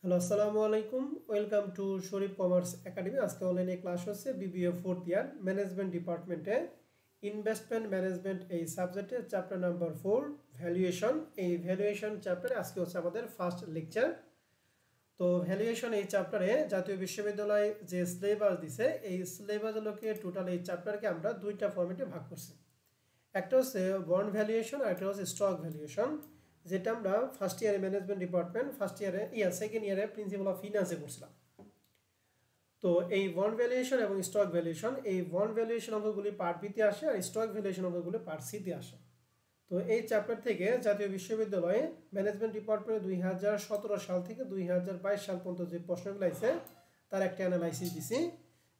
Hello আসসালামু আলাইকুম welcome to Sharif commerce academy. আজকে অনলাইনে ক্লাস হচ্ছে বিবিএ ফোর্থ ইয়ার ম্যানেজমেন্ট ডিপার্টমেন্টে ইনভেস্টমেন্ট ম্যানেজমেন্ট এই সাবজেক্টে চ্যাপ্টার নাম্বার 4 ভ্যালুয়েশন। এই ভ্যালুয়েশন চ্যাপ্টারে আজকে হচ্ছে আমাদের ফার্স্ট লেকচার। তো ভ্যালুয়েশন এই চ্যাপ্টারে জাতীয় বিশ্ববিদ্যালয় যে সিলেবাস দিছে এই সিলেবাসগুলোকে টোটাল এই চ্যাপ্টারকে আমরা দুইটা ফরম্যাটে ভাগ করছি। একটা হচ্ছে বন্ড ভ্যালুয়েশন আর একটা হচ্ছে স্টক ভ্যালুয়েশন, যেটা আমরা ফার্স্ট ইয়ারে ম্যানেজমেন্ট ডিপার্টমেন্ট সেকেন্ড ইয়ারে প্রিন্সিপাল অফ ফিনান্সে করছিলাম। তো এই বন্ড ভ্যালুয়েশন এবং স্টক ভ্যালুয়েশন, এই বন্ড ভ্যালুয়েশন অঙ্কগুলি পার্ট বিতে আসে আর স্টক ভ্যালুয়েশন অঙ্কগুলি পার্ট সিতে আসে। তো এই চ্যাপ্টার থেকে জাতীয় বিশ্ববিদ্যালয়ে ম্যানেজমেন্ট ডিপার্টমেন্টে 2017 সাল থেকে 2022 সাল পর্যন্ত যে প্রশ্নগুলো আছে তার একটা অ্যানালাইসিস দিছি।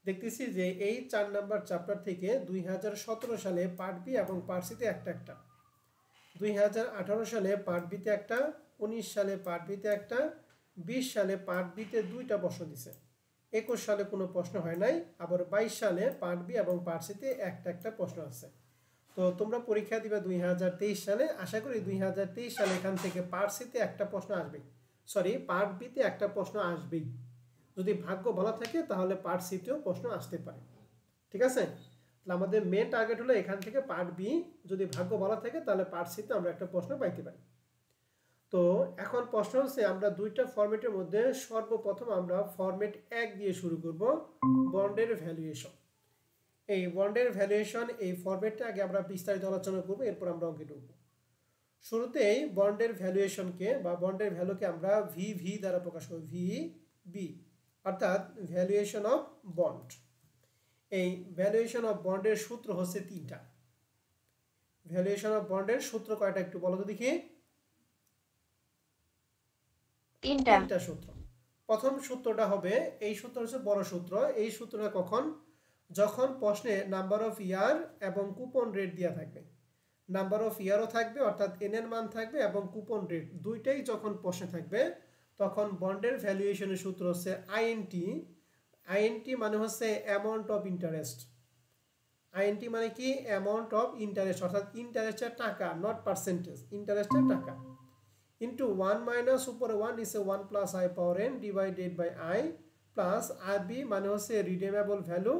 দেখতেছি যে এই 4 নাম্বার চ্যাপ্টার থেকে 2017 সালে পার্ট বি এবং পার্ট সিতে একটা 2018 সালে পার্ট বিতে একটা, 19 সালে পার্ট বিতে একটা, 20 সালে পার্ট বিতে দুইটা প্রশ্ন দিছে, 21 সালে কোনো প্রশ্ন হয় নাই, আবার 22 সালে পার্ট বি এবং পার্ট সিতে একটা প্রশ্ন আছে। তো তোমরা পরীক্ষা দিবে 2023 সালে, আশা করি 2023 সালে এখান থেকে পার্ট সিতে একটা প্রশ্ন আসবেই, পার্ট বিতে একটা প্রশ্ন আসবেই। যদি ভাগ্য ভালো থাকে তাহলে পার্ট সিতেও প্রশ্ন আসতে পারে, ঠিক আছে? তাহলে আমাদের মেন টার্গেট হলো এখান থেকে পার্ট বি, যদি ভাগ্য ভালো থাকে তাহলে পার্ট সিতে আমরা একটা প্রশ্ন পাইতে পারি। তো এখন প্রশ্ন হচ্ছে আমরা দুইটা ফরম্যাটের মধ্যে সর্বপ্রথম আমরা ফরম্যাট 1 দিয়ে শুরু করব, বন্ডের ভ্যালুয়েশন। এই বন্ডের ভ্যালুয়েশন এই ফরম্যাটটা আগে আমরা বিস্তারিত আলোচনা করব, এরপর আমরা অঙ্কে ঢুকবো। শুরুতেই বন্ডের ভ্যালুয়েশনকে বা বন্ডের ভ্যালুকে আমরা ভিভি দ্বারা প্রকাশ করব, ভিবি, অর্থাৎ ভ্যালুয়েশন অফ বন্ড। এই ভ্যালুয়েশন অফ বন্ডের সূত্র হচ্ছে তিনটা। ভ্যালুয়েশন অফ বন্ডের সূত্র কয়টা একটু বলো তো দেখি। তিনটা সূত্র। প্রথম সূত্রটা হবে, এই সূত্র হচ্ছে বড় সূত্র। এই সূত্রটা কখন? যখন প্রশ্নে নাম্বার অফ ইয়ার এবং কুপন রেট দেওয়া থাকবে। নাম্বার অফ ইয়ারও থাকবে অর্থাৎ এন এর মান থাকবে এবং কুপন রেট দুইটাই যখন প্রশ্নে থাকবে তখন বন্ডের ভ্যালুয়েশনের সূত্র হচ্ছে আইএনটি। আইএনটি মানে হচ্ছে অ্যামাউন্ট অফ ইন্টারেস্ট। আইএনটি মানে কি? অ্যামাউন্ট অফ ইন্টারেস্ট, অর্থাৎ ইন্টারেস্টের টাকা, নট পার্সেন্টেজ, ইন্টারেস্টের টাকা, ইন্টু 1 মাইনাস উপরে 1 is 1 plus I power N divided by I, plus RB মানে হচ্ছে redeemable value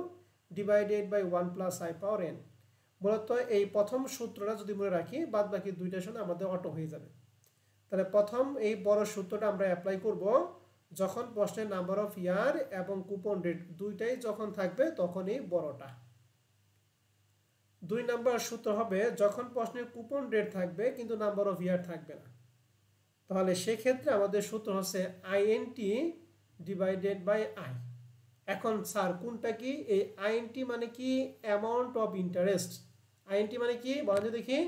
divided by 1 plus I power N. মূলত এই প্রথম সূত্রটা যদি মনে রাখি, বাদ বাকি দুইটার সাথে আমাদের অটো হয়ে যাবে। তাহলে প্রথম এই বড় সূত্রটা আমরা অ্যাপ্লাই করব যখন প্রশ্নের নাম্বার অফ ইয়ার এবং কুপন রেট দুইটাই যখন থাকবে তখন এই বড়টা। 2 নাম্বার সূত্র হবে যখন প্রশ্নের কুপন রেট থাকবে কিন্তু নাম্বার অফ ইয়ার থাকবে না। তাহলে সেক্ষেত্রে আমাদের সূত্র হচ্ছে আইএনটি ডিভাইডেড বাই আই। এখন স্যার কোনটা কি? এই আইএনটি মানে কি? Amount of interest. আইএনটি মানে কি বলেন তো দেখি।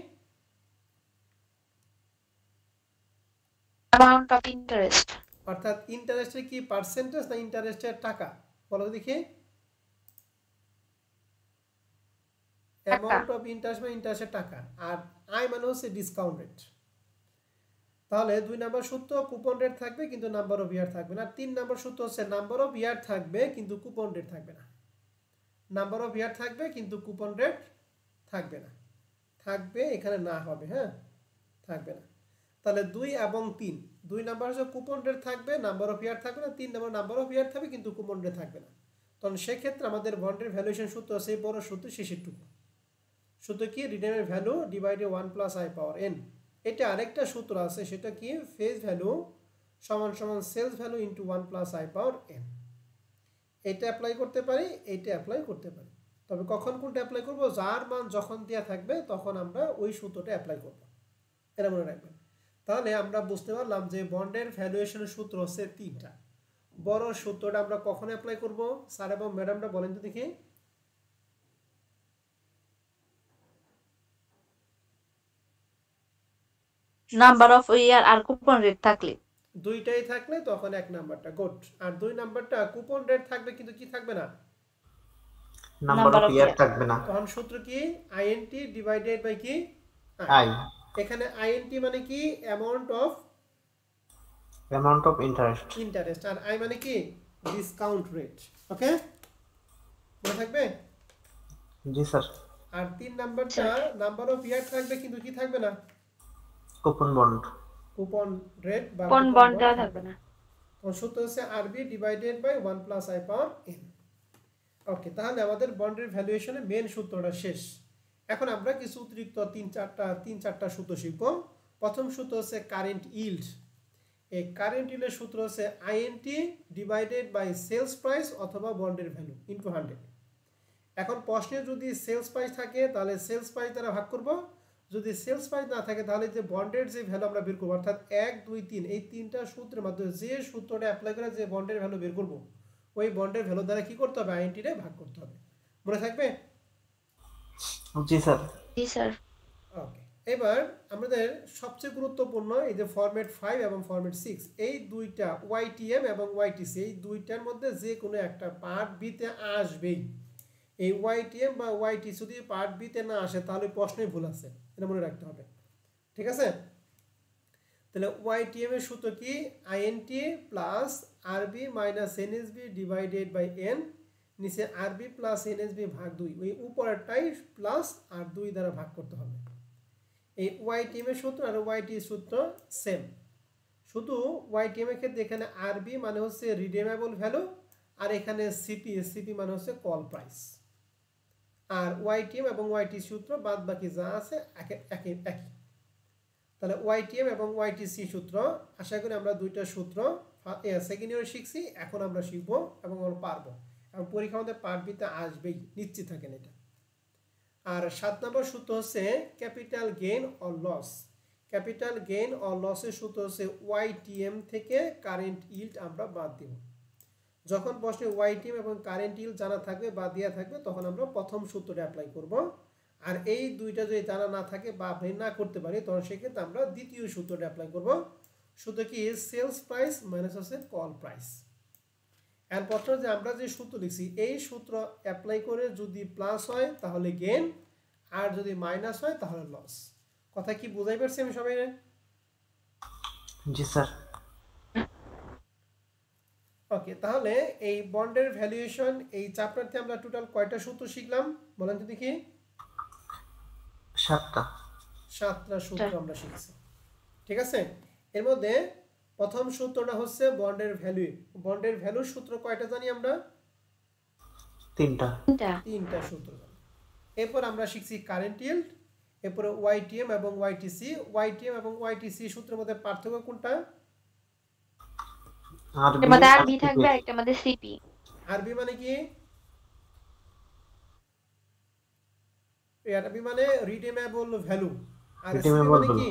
Amount of interest. অর্থাৎ ইন্টারেস্টের কি পার্সেন্টেজ না ইন্টারেস্টের টাকা? বলো দেখি। অ্যামাউন্ট অফ ইন্টারেস্ট মানে ইন্টারেস্টের টাকা, আর আই মানে হচ্ছে ডিসকাউন্ট রেট। তাহলে 2 নাম্বার সূত্র কুপন রেট থাকবে কিন্তু নাম্বার অফ ইয়ার থাকবে না। 3 নাম্বার সূত্র হচ্ছে নাম্বার অফ ইয়ার থাকবে কিন্তু কুপন রেট থাকবে না। নাম্বার অফ ইয়ার থাকবে কিন্তু কুপন রেট থাকবে না। থাকবে এখানে না হবে, হ্যাঁ, থাকবে না। তাহলে 2 এবং 3, 2 নাম্বার হচ্ছে কুপন রেট থাকবে, নাম্বার অফ ইয়ার থাকবে না। 3 নাম্বার নাম্বার অফ ইয়ার থাকবে কিন্তু কুপন রেট থাকবে না। তখন সেক্ষেত্রে আমাদের বন্ডের ভ্যালুয়েশন সূত্র সেই বড় সূত্র শেষেরটুকু। সূত্র কি? Redeemable value divided 1 plus I power N. এটা আরেকটা সূত্র আছে, সেটা কি? ফেস ভ্যালু সমান সমান sales value into 1 plus I power N. এটা অ্যাপ্লাই করতে পারি, এইটা অ্যাপ্লাই করতে পারি। তবে কখন কোনটা অ্যাপ্লাই করব? যার মান যখন দেওয়া থাকবে তখন আমরা ওই সূত্রটা অ্যাপ্লাই করব, এটা মনে রাখবেন। তাহলে আমরা বুঝতে পারলাম যে বন্ডের ভ্যালুয়েশনের সূত্র হচ্ছে তিনটা। বড় সূত্রটা আমরা কখন অ্যাপ্লাই করব স্যার এবং ম্যাডামরা বলেন তো দেখি। নাম্বার অফ ইয়ার আর কুপন রেট থাকলে। দুইটাই থাকলে তখন 1 নাম্বারটা গুড, আর 2 নাম্বারটা কুপন রেট থাকবে কিন্তু কি থাকবে না? নাম্বার অফ ইয়ার থাকবে না। তখন সূত্র কি? আইএনটি ডিভাইডেড বাই কি? আই। এখানে আইএনটি মানে কি? অ্যামাউন্ট অফ ইন্টারেস্ট, আর আই মানে কি? Discount rate. ওকে, মনে থাকবে? জি স্যার। আর 3 নাম্বারটা নাম্বার অফ ইয়ার থাকবে কিন্তু কি থাকবে না? Coupon bond. কুপন রেট বা কোন বন্ড দেওয়া থাকবে না। তখন সূত্র হচ্ছে RB divided by 1 plus I power N. Okay, তাহলে আমাদের বন্ডের ভ্যালুয়েশনের মেন সূত্রটা শেষ। এখন আমরা কিছু অতিরিক্ত তিন চারটা সূত্র শিখব। প্রথম সূত্র হচ্ছে কারেন্ট ইল্ড। এই কারেন্ট ইল্ডের সূত্র হচ্ছে INT divided by sales price অথবা বন্ডের ভ্যালু ইনটু 100। এখন প্রশ্নে যদি সেলস প্রাইস থাকে তাহলে সেলস প্রাইস দ্বারা ভাগ করব, যদি সেলস প্রাইস না থাকে তাহলে যে বন্ডের যে ভ্যালু আমরা বের করবো, অর্থাৎ 1 2 3 এই তিনটা সূত্রের মাধ্যমে যে সূত্রটা অ্যাপ্লাই করে যে বন্ডের ভ্যালু বের করব, ওই বন্ডের ভ্যালু দ্বারা কি করতে হবে, আইএনটি রে ভাগ করতে হবে। মনে থাকবে? জি স্যার। জি স্যার। ওকে, এবার আমাদের সবচেয়ে গুরুত্বপূর্ণ এই যে ফরম্যাট 5 এবং ফরম্যাট 6, এই দুইটা ওয়াইটিএম এবং ওয়াইটিসি, এই দুইটার মধ্যে যে কোনো একটা পার্ট বিতে আসবেই। এই ওয়াইটিএম বা ওয়াইটিসি যদি পার্ট বিতে না আসে তাহলে প্রশ্নই ভুল আছে, এটা মনে রাখতে হবে। ঠিক আছে? তাহলে ওয়াইটিএম এর সূত্র কি? INT plus RB minus NSB divided by N, নিচে আরবি প্লাস এনএসবি ভাগ 2, ওই উপরেরটাই প্লাস আর 2 দ্বারা ভাগ করতে হবে। এই ওয়াইটিএম এর সূত্র আর ওয়াইটি সূত্র সেম, শুধু ওয়াইটিএম এর ক্ষেত্রে এখানে আরবি মানে হচ্ছে রিডিমেবল ভ্যালু, আর এখানে সিপি মানে হচ্ছে কল প্রাইস। আর ওয়াইটিএম এবং ওয়াইটি সূত্র বাদ বাকি যা আছে একই। তাহলে ওয়াইটিএম এবং ওয়াইটিসি সূত্র আশা করি আমরা দুইটা সূত্র সেকেন্ড ইয়ারে শিখছি, এখন আমরা শিখবো এবং আমরা পারবো, এবং পরীক্ষা আমাদের পার্ট বিতে আসবেই, নিশ্চিত থাকেন এটা। আর 7 নম্বর সূত্র হচ্ছে capital gain or loss. Capital gain or লসের সূত্র হচ্ছে ওয়াইটিএম থেকে কারেন্ট ইল্ড আমরা বাদ দিব। যখন প্রশ্নে ওয়াইটিএম এবং কারেন্ট ইল্ড জানা থাকবে বা দেওয়া থাকবে তখন আমরা প্রথম সূত্রটা অ্যাপ্লাই করব, আর এই দুইটা যদি জানা না থাকে বা আপনি না করতে পারি তখন সেক্ষেত্রে আমরা দ্বিতীয় সূত্রটা অ্যাপ্লাই করব। সূত্র কি? সেলস প্রাইস মাইনাস হচ্ছে কল প্রাইস। এর প্রশ্ন যে আমরা যে সূত্র লিখছি এই সূত্র অ্যাপ্লাই করে যদি প্লাস হয় তাহলে গেইন, আর যদি মাইনাস হয় তাহলে লস। কথা কি বুঝাই পারছি আমি সবাই? জি স্যার। ওকে, তাহলে এই বন্ডের ভ্যালুয়েশন এই চ্যাপ্টারতে আমরা টোটাল কয়টা সূত্র শিখলাম বলেন তো দেখি? 7টা সূত্র আমরা শিখছি। ঠিক আছে? এর মধ্যে প্রথম সূত্রটা হচ্ছে বন্ডের ভ্যালু। বন্ডের ভ্যালুর সূত্র কয়টা জানি আমরা? 3টা সূত্র জানি। এরপর আমরা শিখছি কারেন্ট ইল্ড, এরপরে ওয়াইটিএম এবং ওয়াইটিসি। ওয়াইটিএম এবং ওয়াইটিসি সূত্রের মধ্যে পার্থক্য কোনটা? আরবি থাকবে আর একটা মধ্যে সিপি। আরবি মানে কি? আরবি মানে রিডিমেবল ভ্যালু, আর সিপি মানে কি?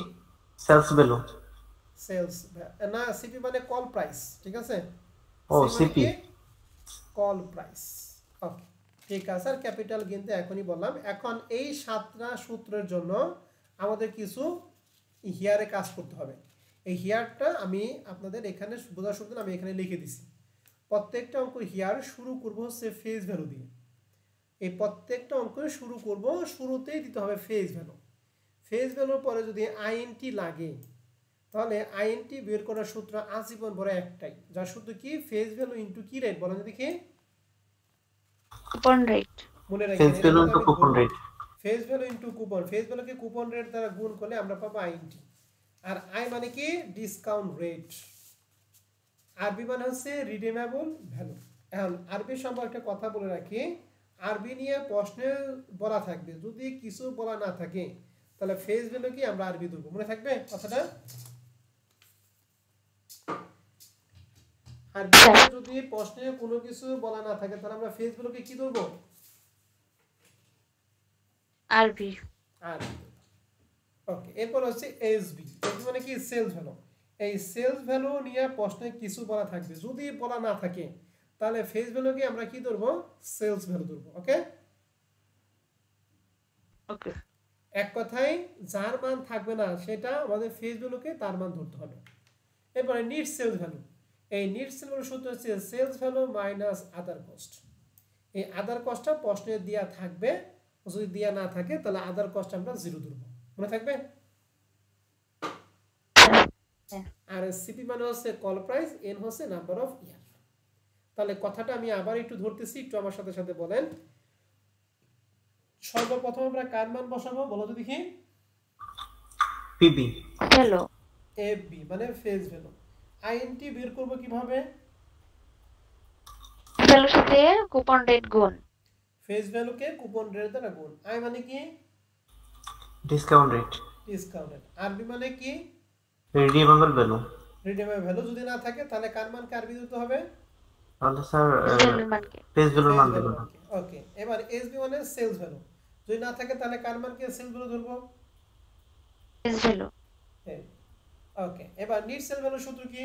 Sales value. সেলস না, সিপি মানে কল প্রাইস। ঠিক আছে? ও সিপি কল প্রাইস। ওকে, ঠিক আছে। আর ক্যাপিটাল গেইন তো এখনই বললাম। এখন এই 7টা সূত্রের জন্য আমাদের কিছু হিয়ারে কাজ করতে হবে। এই হিয়ারটা আমি আপনাদের এখানে বোঝার সুবিধা আমি এখানে লিখে দিছি। প্রত্যেকটা অঙ্ক হিয়ার শুরু করব হচ্ছে ফেজ ভ্যালু দিয়ে। এই প্রত্যেকটা অঙ্ক শুরু করব, শুরুতেই দিতে হবে ফেজ ভ্যালু। ফেজ ভ্যালুর পরে যদি আইএনটি লাগে তাহলে আইএনটি বের করার সূত্র আজীবন বড় একটাই, যার সূত্র কি? ফেজ ভ্যালু ইনটু কি রেট বলেন দেখি? Coupon rate. মনে রাখবেন face value into coupon rate. Face value into coupon. Face ভ্যালুকে কুপন রেট দ্বারা গুণ করলে আমরা পাবো আইএনটি। আর আই মানে কি? Discount rate. আরবি মানে হচ্ছে রিডিমেবল ভ্যালু। এখন আরবি সম্পর্কে একটা কথা বলে রাখি, আরবি নিয়ে প্রশ্নে বলা থাকবে, যদি কিছু বলা না থাকে তাহলে ফেজ ভ্যালু কি আমরা আরবি ধরবো। মনে থাকবে কথাটা? আরবি যদি প্রশ্নে কোনো কিছু বলা না থাকে তাহলে আমরা ফেজ ভ্যালুকে কি ধরবো? আরবি। ওকে, এরপর হচ্ছে এসবি। এসবি মানে কি? Sales value. এই সেলস ভ্যালু নিয়ে প্রশ্নে কিছু বলা থাকবে, যদি বলা না থাকে তাহলে ফেজ ভ্যালুকে আমরা কি ধরবো? সেলস ভ্যালু ধরবো। ওকে ওকে। এক কথায় যার মান থাকবে না সেটা আমাদের ফেজ ভ্যালুকে তার মান ধরতে হবে। এরপরে নিট সেলস ভ্যালু। এই নিট সেলস ভ্যালু সূত্র হচ্ছে সেলস ভ্যালু মাইনাস আদার কস্ট। এই আদার কস্টটা প্রশ্নে দেয়া থাকবে, যদি দেয়া না থাকে তাহলে আদার কস্ট আমরা 0 ধরবো। মনে থাকবে? আর সিপি মানে হচ্ছে কল প্রাইস, এন হচ্ছে নাম্বার অফ ইয়ার। তাহলে কথাটা আমি আবার একটু ধরতেছি, একটু আমার সাথে সাথে বলেন। সর্বপ্রথম আমরা কার মান বসাবো বলো তো দেখি? পিবি। হ্যালো। এফবি মানে ফেজ ভ্যালু। আইএনটি বের করব কিভাবে? ভ্যালুর সাথে কুপন রেট গুণ। ফেস ভ্যালুকে কুপন রেট দ্বারা গুণ। আই মানে কি? Discount rate. Discount rate. আরবি মানে কি? Redeemable value. রিডিমেবল ভ্যালু যদি না থাকে তাহলে কার মানকে আরবি দিতে হবে? তাহলে স্যার ভ্যালুর মানকে ফেস ভ্যালুর মান দেব না। ওকে, এবার এসবি মানে সেলস ভ্যালু। যদি না থাকে তাহলে কার মানকে সেলস ভ্যালু ধরবো? Face value. ওকে, এবার নিট সেল ভ্যালু সূত্র কি?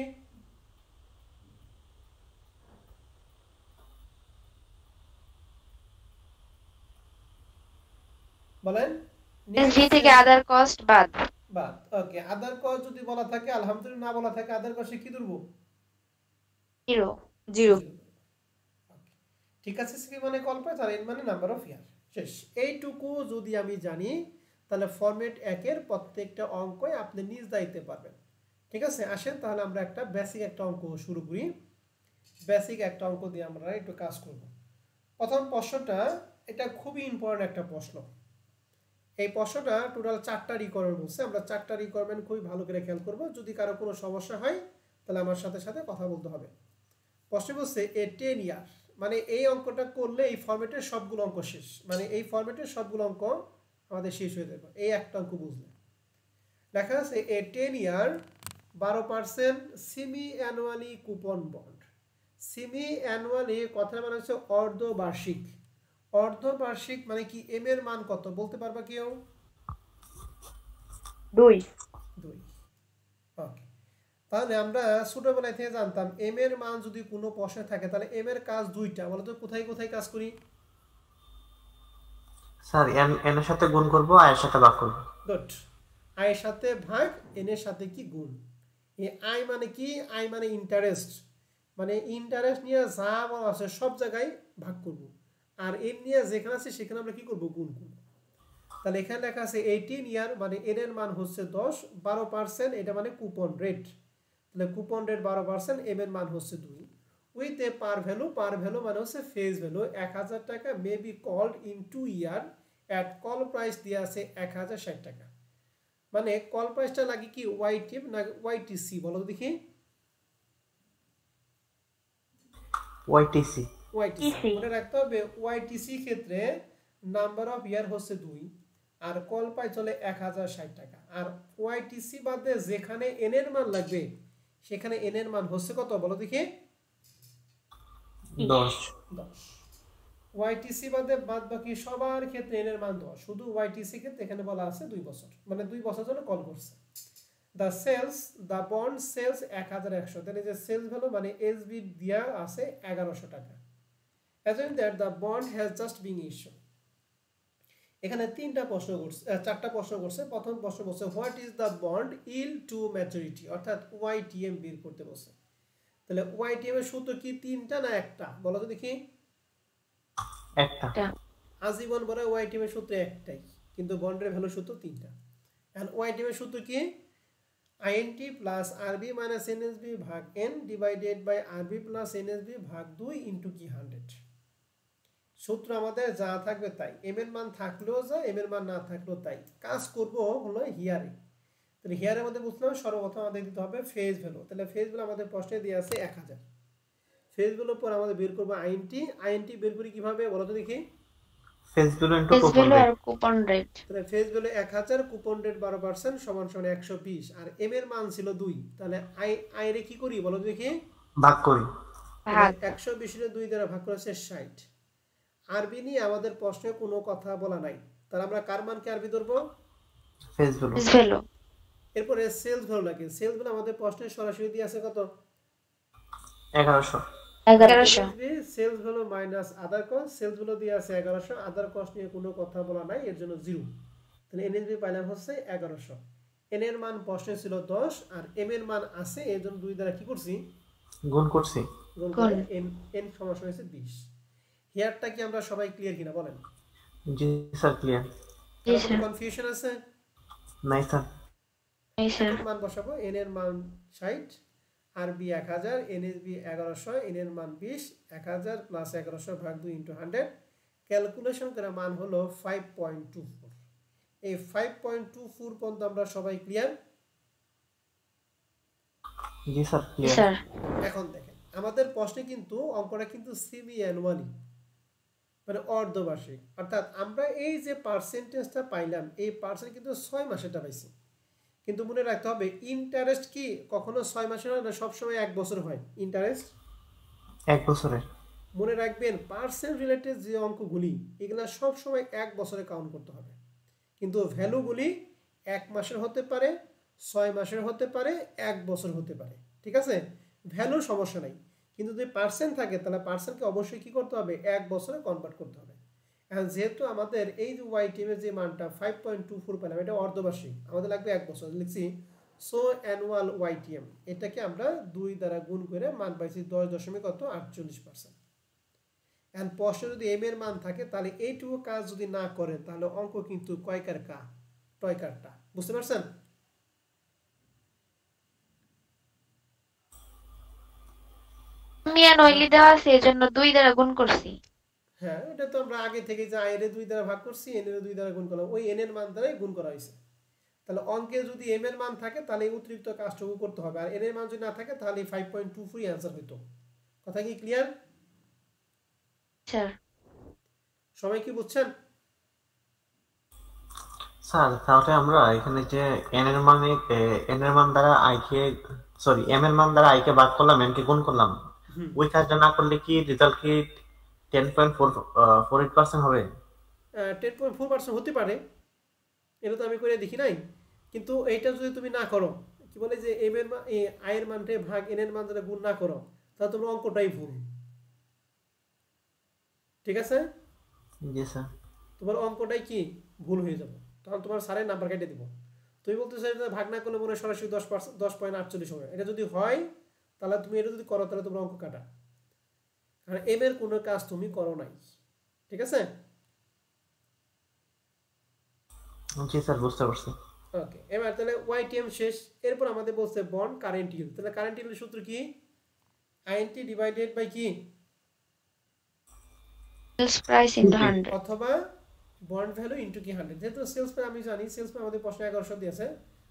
বলেন। এসভি থেকে আদার কস্ট বাদ। বাদ। ওকে, আদার কস্ট যদি বলা থাকে আলহামদুলিল্লাহ, না বলা থাকে আদার কস্টে কি ধরবো? জিরো। জিরো। ঠিক আছে, সি মানে কল প্রাইস আর এন মানে নাম্বার অফ ইয়ার। শেষ। এইটুকু যদি আমি জানি তাহলে ফরম্যাট 1 এর প্রত্যেকটা অঙ্কই আপনি নিজ দায়িত্বে পারবেন। ঠিক আছে, আসেন তাহলে আমরা একটা বেসিক একটা অঙ্ক শুরু করি। বেসিক একটা অঙ্ক দিয়ে আমরা একটু কাজ করব। প্রথম প্রশ্নটা, এটা খুবই ইম্পর্টেন্ট একটা প্রশ্ন। এই প্রশ্নটা টোটাল 4টা রিকোয়ারমেন্ট বলছে। আমরা 4টা রিকোয়ারমেন্ট খুবই ভালো করে খেয়াল করব। যদি কারো কোনো সমস্যা হয় তাহলে আমার সাথে সাথে কথা বলতে হবে। প্রশ্ন বলছে এ 10 ইয়ার, মানে এই অঙ্কটা করলে এই ফরম্যাটের সবগুলো অঙ্ক শেষ, মানে এই ফরম্যাটের সবগুলো অঙ্ক আমাদের শেষ হয়ে যাবে এই একটা অঙ্ক বুঝলে। দেখা যাচ্ছে এ 10 ইয়ার 12% semi annually coupon bond. Semi annually কথার মানে হচ্ছে অর্ধবার্ষিক। অর্ধবার্ষিক মানে কি? এম এর মান কত বলতে পারবা কেউ? 2। ওকে, তাহলে আমরা ছোটবেলায় থেকে জানতাম এম এর মান যদি কোনো প্রশ্নে থাকে তাহলে এম এর কাজ দুইটা। বলো তো কোথায় কোথায় কাজ করি? স্যার এন এর সাথে গুণ করব, আই এর সাথে ভাগ করব। গুড। আই এর সাথে ভাগ, এন এর সাথে কি গুণ। এই আই মানে কি? আই মানে ইন্টারেস্ট, মানে ইন্টারেস্ট নিয়ে যা বলা আছে সব জায়গায় ভাগ করব। আর এন নিয়ে যেখানে আছে সেখানে আমরা কি করব? গুণ করব। তাহলে এখানে লেখা আছে 18 ইয়ার, মানে এন এর মান হচ্ছে 10, 12% এটা মানে কুপন রেট। তাহলে কুপন রেট 12%, এম এর মান হচ্ছে 2 with a par value. Par value মানে হচ্ছে ফেস ভ্যালু 1000 টাকা, may be called in 2 year at call price দিয়ে আছে 1060 টাকা। মানে কল প্রাইসটা লাগে কি ওয়াইটিএম না ওয়াইটিসি? বলো তো দেখি। ওয়াইটিসি। ওয়াইটিসি মনে রাখতে হবে। ওয়াইটিসি ক্ষেত্রে নাম্বার অফ ইয়ার হচ্ছে 2 আর কল প্রাইস চলে 1060 টাকা। আর ওয়াইটিসি বাদে যেখানে এন এর মান লাগবে সেখানে এন এর মান হচ্ছে কত বলো দেখি? 10। ওয়াইটিসি বাদে বাদ বাকি সবার ক্ষেত্রে এন এর মান 10, শুধু ওয়াইটিসি ক্ষেত্রে এখানে বলা আছে 2 বছর, মানে 2 বছর জন্য কল করছে। The sales, the bond sales 1100, তাহলে যে সেলস ভ্যালু মানে এসবি দিয়া আছে 1100 টাকা। Assume that the bond has just bin issue. এখানে 3টা প্রশ্ন করছে, 4টা প্রশ্ন করছে। প্রথম প্রশ্ন বলছে what is the bond yield to maturity, অর্থাৎ ওয়াইটিএম বের করতে বলছে। তাহলে ওয়াইটিএম এর সূত্র কি 3টা না একটা বলো তো দেখি? একটা। আজীবন বলে ওয়াইটিএম এর সূত্র একটাই, কিন্তু বন্ডের ভ্যালু সূত্র 3টা। এন্ড ওয়াইটিএম এর সূত্র কি? INT plus RB minus NSB ভাগ এন ডিভাইডেড বাই আরবি প্লাস এনএসবি ভাগ 2 ইনটু কি 100। সূত্র আমাদের যা থাকবে তাই, এম এর মান থাকলেও যা, এম এর মান না থাকলেও তাই। কাজ করব হলো হিয়ারে। তাহলে হিয়ারের মধ্যে বুঝলাম সর্বপ্রথম আমাদের দিতে হবে ফেজ ভ্যালু। তাহলে ফেজ ভ্যালু আমাদের প্রশ্নে দিয়ে আছে 1000। ফেজ ভ্যালুর পর আমাদের বের করব আইএনটি। আইএনটি বের করি কিভাবে বলো তো দেখি? Face value into face coupon value rate. আর কুপন রেট। তাহলে ফেজ ভ্যালু 1000, কুপন রেট 12% সমান সমান 120, আর এম এর মান ছিল 2। তাহলে আই রে কি করি বলো তো দেখি? ভাগ করি। ভাগ। 120 এর 2 দ্বারা ভাগ করেছে 60। আরবি নিয়ে আমাদের প্রশ্নে কোনো কথা বলা নাই, তাহলে আমরা কার মানকে আরবি ধরবো? Face value. Face value. এরপরে সেলস ভ্যালু লাগে। সেলস ভ্যালু আমাদের প্রশ্নে সরাসরি দিয়ে আছে কত? 1100। 1100। সেলস ভ্যালু মাইনাস আদার কস্ট, সেলস ভ্যালু দিয়ে আছে 1100, আদার কস্ট নিয়ে কোনো কথা বলা নাই, এর জন্য 0। তাহলে এনএসবি পাইলাম হচ্ছে 1100। এন এর মান প্রশ্নে ছিল 10 আর এম এর মান আছে, এর জন্য 2 দ্বারা কি করছি? গুণ করছি। গুণ করে এন সমান হয়েছে 20। হিয়ারটা কি আমরা সবাই ক্লিয়ার কিনা বলেন? জি স্যার, ক্লিয়ার। জি স্যার। কনফিউশন আছে? নাই স্যার। এই স্যার। মান বসাবো। এন এর মান 60, আরবি 1000, এনএসবি 1100, এন এর মান 20, 1000 প্লাস 1100 ভাগ 2 ইনটু 100। ক্যালকুলেশন করে মান হলো 5.24। এই 5.24 পর্যন্ত আমরা সবাই ক্লিয়ার? জি স্যার জি ক্লিয়ার। স্যার। এখন দেখেন আমাদের প্রশ্নে কিন্তু অঙ্কটা কিন্তু সেমি অ্যানুয়ালি মানে অর্ধবার্ষিক, অর্থাৎ আমরা এই যে পার্সেন্টেজটা পাইলাম এই পার্সেন্ট কিন্তু 6 মাসেরটা পাইছি। কিন্তু মনে রাখতে হবে ইন্টারেস্ট কি কখনো 6 মাসের হয় না, সবসময় 1 বছর হয় ইন্টারেস্ট। 1 বছরের। মনে রাখবেন পার্সেন্ট রিলেটেড যে অঙ্কগুলি এগুলা সবসময় 1 বছরে কাউন্ট করতে হবে। কিন্তু ভ্যালুগুলি 1 মাসের হতে পারে, 6 মাসের হতে পারে, 1 বছর হতে পারে। ঠিক আছে, ভ্যালুর সমস্যা নাই, কিন্তু যদি পার্সেন্ট থাকে তাহলে পার্সেন্টকে অবশ্যই কি করতে হবে 1 বছরে কনভার্ট করতে হবে। এখন যেহেতু আমাদের এই যে YTM এর যে মানটা 5.24 পেলাম এটা অর্ধবার্ষিক, আমাদের লাগবে 1 বছর, লিখছি সো অ্যানুয়াল YTM এটাকে আমরা 2 দ্বারা গুণ করে মান পাইছি 10.48%। এখন প্রশ্নে যদি এম এর মান থাকে তাহলে এইটুকু কাজ যদি না করেন তাহলে অঙ্ক কিন্তু কয়কার কা টয়কারটা, বুঝতে পারছেন? আমি অ্যানুয়ালি দেওয়া আছে এজন্য 2 দ্বারা গুণ করছি। হ্যাঁ, এটা তো আমরা আগে থেকে যে আই এর 2 দ্বারা ভাগ করছি এন এর 2 দ্বারা গুণ করলাম, ওই এন এর মান দ্বারাই গুণ করা হয়েছে। তাহলে অঙ্কে যদি এম এর মান থাকে তাহলে এই অতিরিক্ত কাজটুকু করতে হবে, আর এন এর মান যদি না থাকে তাহলে 5.24 অ্যান্সার হইতো। কথা কি ক্লিয়ার? স্যার। সবাই কি বুঝছেন? স্যার তাহলে আমরা এখানে যে এন এর মানে এন এর মান দ্বারা আই কে সরি এম এর মান দ্বারা আই কে ভাগ করলাম, এন কে গুণ করলাম, ওই কাজটা না করলে কি রেজাল্ট কি 10.48% হবে? 10.4% হতে পারে, এটা তো আমি করে দেখি নাই। কিন্তু এইটা যদি তুমি না করো, কি বলে যে এম এর আই এর মানটা ভাগ এন এর মান দ্বারা গুণ না করো তাহলে তোমার অঙ্কটাই ভুল। ঠিক আছে, জি স্যার। তোমার অঙ্কটাই কি ভুল হয়ে যাবে, তখন তোমার স্যারের নাম্বার কেটে দিব। তুমি বলতেছো এটা ভাগ না করলে মনে হয় সরাসরি 10.48 হবে, এটা যদি হয় তাহলে তুমি এটা যদি করো তাহলে তোমার অঙ্ক কাটা, কারণ এম এর কোনো কাজ তুমি করো নাই। ঠিক আছে, জি স্যার বুঝতে পারছি। ওকে। এবার তাহলে YTM শেষ। এরপর আমাদের বলছে বন্ড কারেন্ট ইল্ড। তাহলে কারেন্ট ইল্ডের সূত্র কি? INT ডিভাইডেড বাই কি, সেলস প্রাইস ইনটু 100। অথবা বন্ড ভ্যালু ইনটু কি 100। যেহেতু সেলস প্রাইস আমি জানি, সেলস প্রাইস আমাদের প্রশ্নে 1100 দিয়েছে,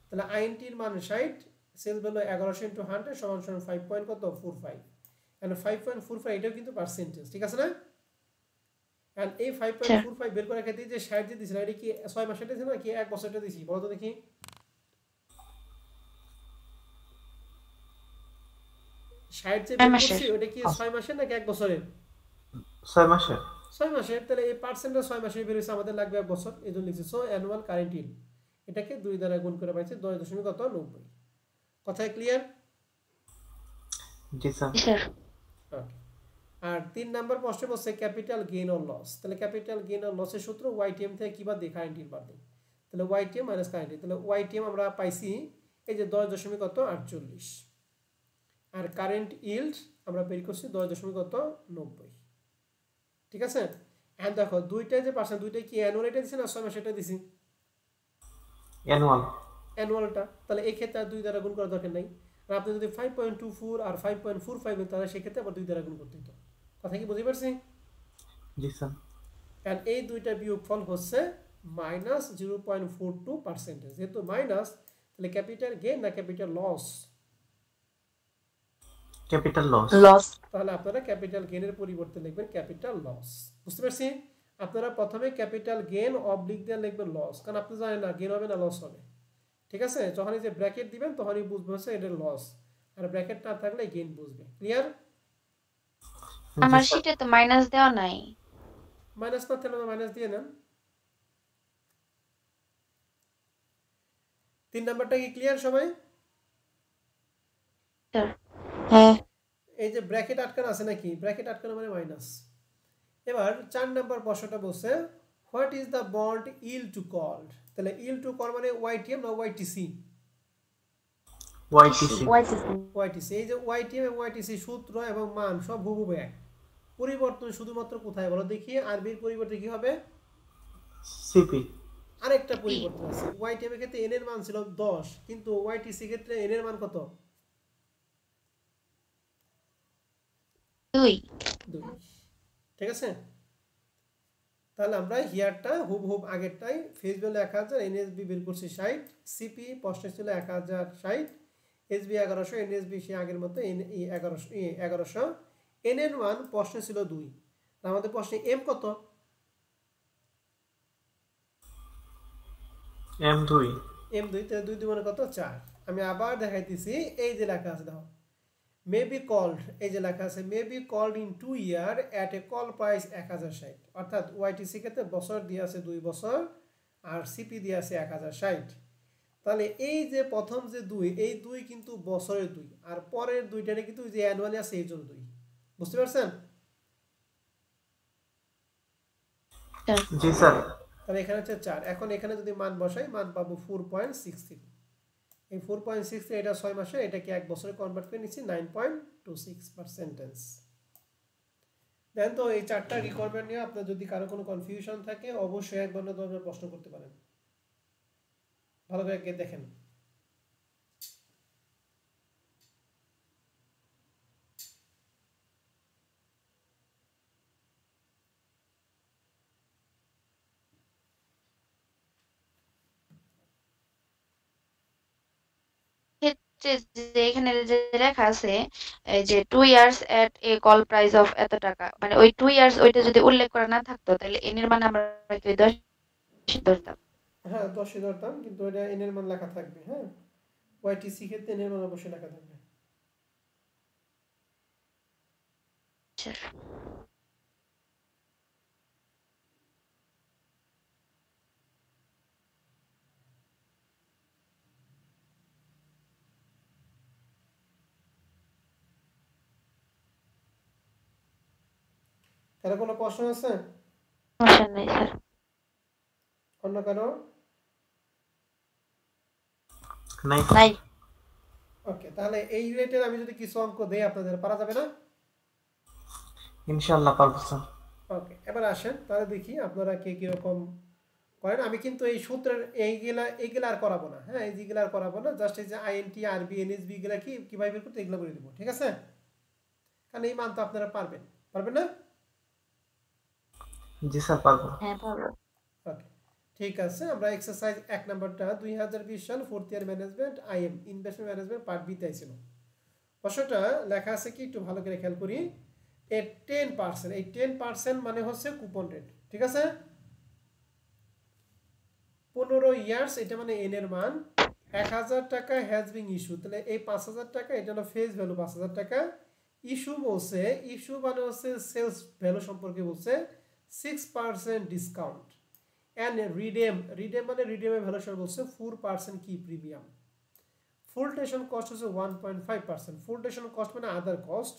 তাহলে INT এর মান 60, সেলস ভ্যালু 1100 ইনটু 100 সমান সমান 5.45। এন্ড 5.45 এটাও কিন্তু পার্সেন্টেজ, ঠিক আছে না? এন্ড এই 5.45 বের করার ক্ষেত্রে যে 60 যে দিছিল এটা কি 6 মাসের দিছিল না কি 1 বছরের দিছি বলো তো দেখি। 60 যে বের করছি ওটা কি 6 মাসের নাকি 1 বছরের? 6 মাসের। 6 মাসের। তাহলে এই পার্সেন্টটা 6 মাসের বের হইছে, আমাদের লাগবে 1 বছর, এজন্য লিখছি সো অ্যানুয়াল কারেন্ট ইল্ড এটাকে 2 দ্বারা গুণ করে পাইছি 10.90। কথায় ক্লিয়ার? জি স্যার। স্যার। ওকে। আর 3 নাম্বার প্রশ্নে বলছে ক্যাপিটাল গেইন অর লস। তাহলে ক্যাপিটাল গেইন অর লসের সূত্র YTM থেকে কি বাদ দিই, কারেন্ট ইল্ড বাদ দিই। তাহলে YTM মাইনাস কারেন্ট ইল্ড, তাহলে YTM আমরা পাইছি এই যে 10.48 আর কারেন্ট ইল্ড আমরা বের করছি 10.90। ঠিক আছে, এখন দেখো দুইটাই যে পার্সেন্ট দুইটাই কি অ্যানুয়াল এটা দিছি না 6 মাস এটা দিছি? অ্যানুয়াল। অ্যানুয়ালটা, তাহলে এই ক্ষেত্রে আর 2 দ্বারা গুণ করার দরকার নাই। আর আপনি যদি 5.24 আর 5.45 তাহলে সেক্ষেত্রে আবার 2 দ্বারা গুণ করতে হতো। কথা কি বুঝতে পারছি? জি স্যার। কারণ এই দুইটা বিয়োগফল হচ্ছে -0.42%। যেহেতু মাইনাস তাহলে ক্যাপিটাল গেইন না capital loss? Capital loss. Loss. তাহলে আপনারা ক্যাপিটাল গেইনের পরিবর্তে লিখবেন ক্যাপিটাল লস। বুঝতে পারছি? আপনারা প্রথমে ক্যাপিটাল গেইন অবলিক দিয়ে লিখবেন লস, কারণ আপনি জানেন না গেইন হবে না লস হবে। ঠিক আছে, যখনই যে ব্র্যাকেট দিবেন তখনই বুঝবে হচ্ছে এটা লস, আর ব্র্যাকেট না থাকলে গেইন বুঝবে। ক্লিয়ার? আমার শীটে তো মাইনাস দেওয়া নাই। মাইনাস না থাকলে মাইনাস দিয়ে নেন। 3 নাম্বারটা কি ক্লিয়ার সবাই? স্যার। হ্যাঁ। এই যে ব্র্যাকেট আটকানো আছে নাকি, ব্র্যাকেট আটকানো মানে মাইনাস। এবার 4 নাম্বার প্রশ্নটা বলছে what is the bond yield to called. তাহলে ইল্ড টু কল মানে YTM না YTC? YTC। এই যে YTM এবং YTC সূত্র এবং মান সব হুবহু এক, পরিবর্তন শুধুমাত্র কোথায় বলো দেখি, আরবির পরিবর্তে কি হবে? সিপি। আরেকটা পরিবর্তন আছে, YTM এর ক্ষেত্রে n এর মান ছিল 10 কিন্তু YTC এর ক্ষেত্রে n এর মান কত? 2। ঠিক আছে, তাহলে আমরা হিয়ারটা হুবহুব আগেরটাই ফেস ভ্যালু 1000, NSB বের করছি 60, সিপি প্রশ্নে ছিল 1060, SB 1100, NSB সে আগের মতো 1100 n এর মান প্রশ্নে ছিল 2 আর আমাদের প্রশ্নে m কত m2 তাহলে 2 2 মানে কত 4 আমি আবার দেখাইতেছি এই যে লেখা আছে দেখো may be called এই যে লেখা আছে may be called in 2 year at a call price 1060 অর্থাৎ YTC ক্ষেত্রে বছর দিয়ে আছে 2 বছর আর CP দিয়ে আছে 1060 তাহলে এই যে প্রথম যে 2 এই 2 কিন্তু বছরের 2 আর পরের দুইটারে কিন্তু যে অ্যানুয়ালি আছে এই জন্য 2 বুঝতে পারছেন জি স্যার তাহলে এখানে হচ্ছে 4 এখন এখানে যদি মান বসাই মান পাবো 4.63 এই 4.63 এটা 6 মাসে এটাকে 1 বছরে কনভার্ট করে নিচ্ছি 9.26%। দেন তো এই চারটা রিকোয়ারমেন্ট নিয়ে আপনার যদি কারো কোনো কনফিউশন থাকে অবশ্যই একবার না দুবার প্রশ্ন করতে পারেন ভালো করে দেখেন যে এখানে যে লেখা আছে এই যে 2 years at A call price of এত টাকা মানে ওই 2 ইয়ার্স ওইটা যদি উল্লেখ করা না থাকতো তাহলে এন এর মান আমরা কি 10 ধরতাম হ্যাঁ 10 ধরতাম কিন্তু এটা এন এর মান লেখা থাকবে হ্যাঁ YTC ক্ষেত্রে এন এর মান অবশ্যই লেখা থাকবে কারো কোনো প্রশ্ন আছে সমস্যা নাই স্যার অন্য কারো নাই ওকে তাহলে এই রিলেটেড আমি যদি কিছু অঙ্ক দেই আপনাদের পারা যাবে না ইনশাআল্লাহ পারবো স্যার ওকে এবার আসেন তাহলে দেখি আপনারা কে কি রকম করেন আমি কিন্তু এই সূত্রের এইগুলা আর করাবো না হ্যাঁ এই যেগুলা আর করাবো না জাস্ট এই যে আইএনটি আরবি এনএসবি এগুলা কি কিভাবে বের করতে এগুলা বলে দেব ঠিক আছে কারণ এই মান তো আপনারা পারবেন না জি স্যার পারবো হ্যাঁ পারবো ওকে ঠিক আছে আমরা এক্সারসাইজ 1 নাম্বারটা 2020 সাল 4th year management IM investment management part B তে ছিল প্রশ্নটা লেখা আছে কি একটু ভালো করে খেয়াল করি এই 10% এই 10% মানে হচ্ছে কুপন রেট ঠিক আছে 15 ইয়ার্স এটা মানে এন এর মান 1000 টাকা হ্যাজ বিং ইস্যু তাহলে এই 5000 টাকা এটা হলো ফেস ভ্যালু 5000 টাকা ইস্যু বলছে ইস্যু মানে হচ্ছে সেলস ভ্যালু সম্পর্কে বলছে 6% ডিসকাউন্ট এন্ড রিডেম মানে রিডেমের ভ্যালু সম্পর্কে বলছে 4% কি প্রিমিয়াম ফুল টেশন কস্ট হচ্ছে 1.5% ফুল টেশন কস্ট মানে other cost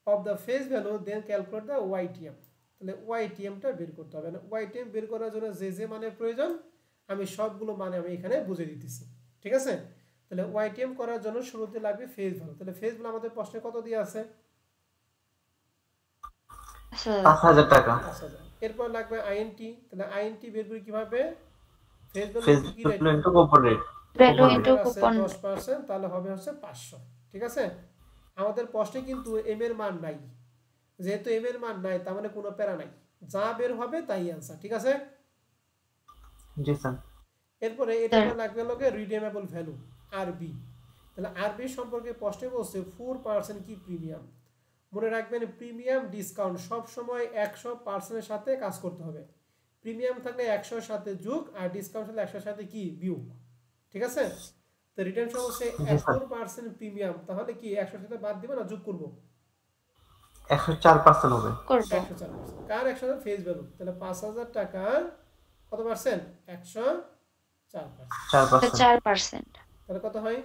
of the face value then calculate the YTM তাহলে ওয়াইটিএমটা বের করতে হবে না ওয়াইটিএম বের করার জন্য যে মানে প্রয়োজন আমি সবগুলো মানে আমি এখানে বুঝিয়ে দিতেছি ঠিক আছে তাহলে ওয়াইটিএম করার জন্য শুরুতে লাগবে ফেস ভ্যালু তাহলে ফেস ভ্যালু আমাদের প্রশ্নে কত দিয়ে আছে 5000 টাকা এরপর লাগবে আইএনটি তাহলে আইএনটি বের করি কিভাবে face value into coupon rate value into coupon 10% তাহলে হবে হচ্ছে 500 ঠিক আছে আমাদের প্রশ্নে কিন্তু এম এর মান নাই যেহেতু এম এর মান নাই তার মানে কোনো প্যারা নাই যা বের হবে তাই आंसर ঠিক আছে জি স্যার এরপরে এটা লাগবে লগে রিডিমেবল ভ্যালু আরবি তাহলে আরবি সম্পর্কে প্রশ্নে বলছে 4% কি প্রিমিয়াম মনে রাখবেন প্রিমিয়াম ডিসকাউন্ট সব সময় 100% এর সাথে কাজ করতে হবে প্রিমিয়াম থাকলে 100 এর সাথে যোগ আর ডিসকাউন্ট থাকলে 100 এর সাথে কি বিয়োগ ঠিক আছে তো রিটেনশন হচ্ছে 4% প্রিমিয়াম তাহলে কি 100 এর সাথে বাদ দিব না যোগ করব 104% হবে করব 104 কার 100 ফেস ভ্যালু তাহলে 5000 টাকা কত পার্সেন্ট 4% তাহলে কত হয়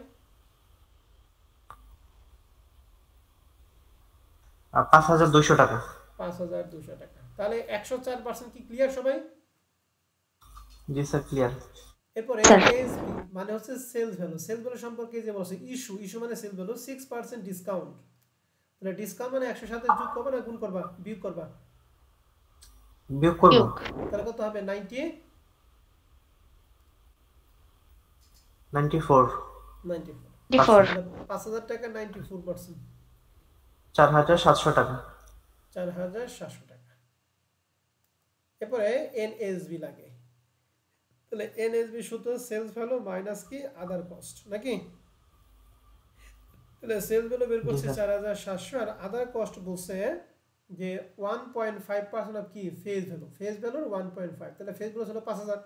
5200 টাকা 5200 টাকা তাহলে 104% কি ক্লিয়ার সবাই জি স্যার ক্লিয়ার এরপরে এসবি মানে হচ্ছে সেলস ভ্যালু সম্পর্কে যে বলছে ইস্যু মানে সেলস ভ্যালু 6% ডিসকাউন্ট তাহলে ডিসকাউন্ট মানে 100 সাথে যোগ করবে না গুণ করবা বিয়োগ করবা তাহলে কত হবে 94 5000 টাকা 94% 4700 টাকা 4700 টাকা এরপরে এনএসবি লাগে তাহলে এনএসবি সূত্র সেলস ভ্যালু মাইনাস কি আদার কস্ট নাকি তাহলে সেলস ভ্যালু বের জি করছে স্যার 4700 আর আদার কস্ট বলছে যে 1.5% অফ কি ফেস ভ্যালু, ফেস ভ্যালুর 1.5, তাহলে ফেস ভ্যালু হলো 5000,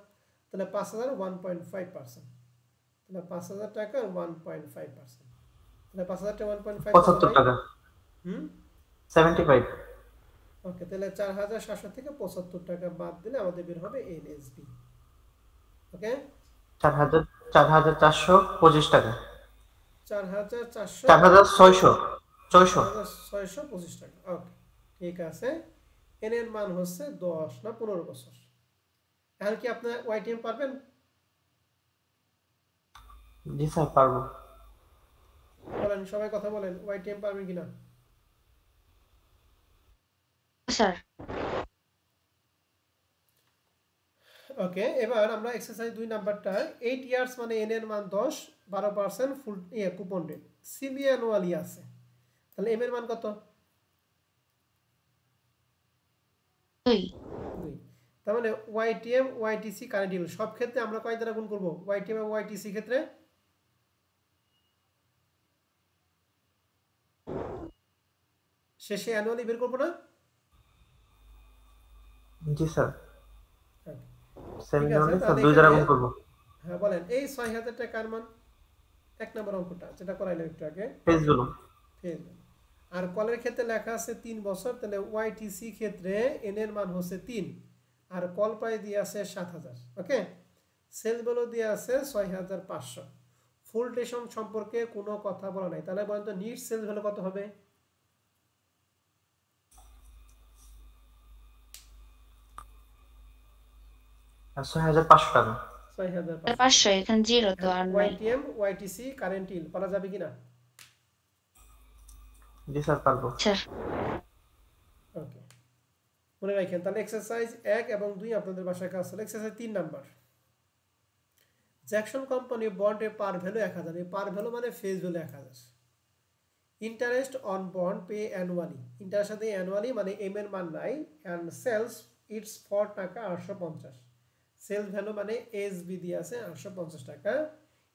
তাহলে 5000 1.5%, তাহলে 5000 টাকা 1.5%, তাহলে 5000 টাকা 1.5 কত 75 হয়? টাকা হুম 75 ওকে, তাহলে 4700 থেকে 75 টাকা বাদ দিলে আমাদের বের হবে এনএসবি। ওকে 4000 4425 টাকা 4400 4600 600 4625 টাকা। ওকে ঠিক আছে, এন এর মান হচ্ছে 10 না 15 বছর। এখন কি আপনার ওয়াইটিএম পারবেন? জি স্যার পারবো বলেন সবাই কথা বলেন, ওয়াইটিএম পারবেন কিনা? স্যার ওকে এবার আমরা এক্সারসাইজ 2 নাম্বারটা 8 ইয়ার্স মানে এন এর মান 10, 12% ফুল কুপন রেট, সিমি অ্যানুয়ালি আছে, তাহলে এম এর মান কত? 2 2। তার মানে ওয়াইটিএম ওয়াইটিসি কারেন্ট ইউজ সব ক্ষেত্রে আমরা কয় দ্বারা গুণ করব? ওয়াইটিএম এবং ওয়াইটিসি ক্ষেত্রে শেষে অ্যানুয়ালি বের করব না? জি স্যার হ্যাঁ, সেমি ঠিক আছে, নলে স্যার তাহলে 2 দ্বারা এখানে গুণ করব হ্যাঁ বলেন এই 6000 টাকার মান, এক নম্বর অঙ্কটা যেটা করাইলাম একটু আগে, পেজ গুলো ফেজ। আর কলের ক্ষেত্রে লেখা আছে 3 বছর, তাহলে ওয়াইটিসি ক্ষেত্রে এন এর মান হচ্ছে 3 আর কল প্রাইস দিয়ে আছে 7000। ওকে সেল ভ্যালু দিয়ে আছে 6500, ফুল টেশন সম্পর্কে কোনো কথা বলা নাই, তাহলে বলেন তো নিট সেল ভ্যালু কত হবে? 6500 টাকা 6500। 500 এখানে জিরো তো আর নাই। ওয়াইটিএম ওয়াইটিসি কারেন্ট ইল পারা যাবে কিনা? জি স্যার পারবো স্যার ওকে মনে রাখেন, তাহলে এক্সারসাইজ 1 এবং 2 আপনাদের বাসায় কাজ হলো। এক্সারসাইজ 3 নাম্বার, জ্যাকসন কোম্পানি বন্ডে পার ভ্যালু 1000, এই পার ভ্যালু মানে face value 1000, interest on bond pay annually, interest সাথে অ্যানুয়ালি মানে এম এর মান নাই, অ্যান্ড সেলস ইটস ফর টাকা 850, সেলস ভ্যালু মানে এসবি দিয়ে আছে 850 টাকা,